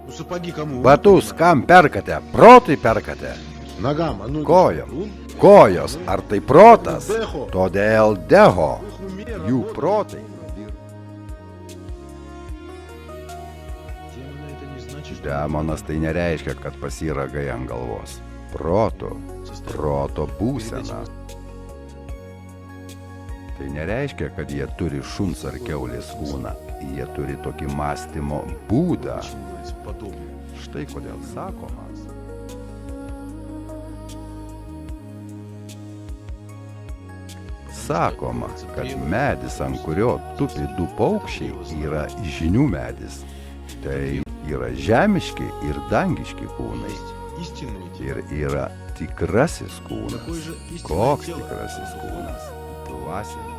Ну, сапоги кому? Batus kam perkate? Protui perkate? Ногам, а ноги? Kojom. Ну, Kojos, ar tai protas? Deho. Todėl deho. их умера. Jų protai. Демона это не значит, что Demonas tai nereiškia, kad pasiragai ant galvos. Proto. Proto būsena. Tai nereiškia, kad jie turi šuns ar kiaulės kūną. Jie turi tokį mąstymo būdą. очень подобно. Štai kodėl sakoma. Sakoma, kad medis, ant kurio tupi du paukščiai, yra žinių medis. Tai yra žemiški ir dangiški kūnai. Есть истинное тело. Ir yra tikrasis kūnas. Такое же истинное Koks тело. tikrasis kūnas? Dvasinis.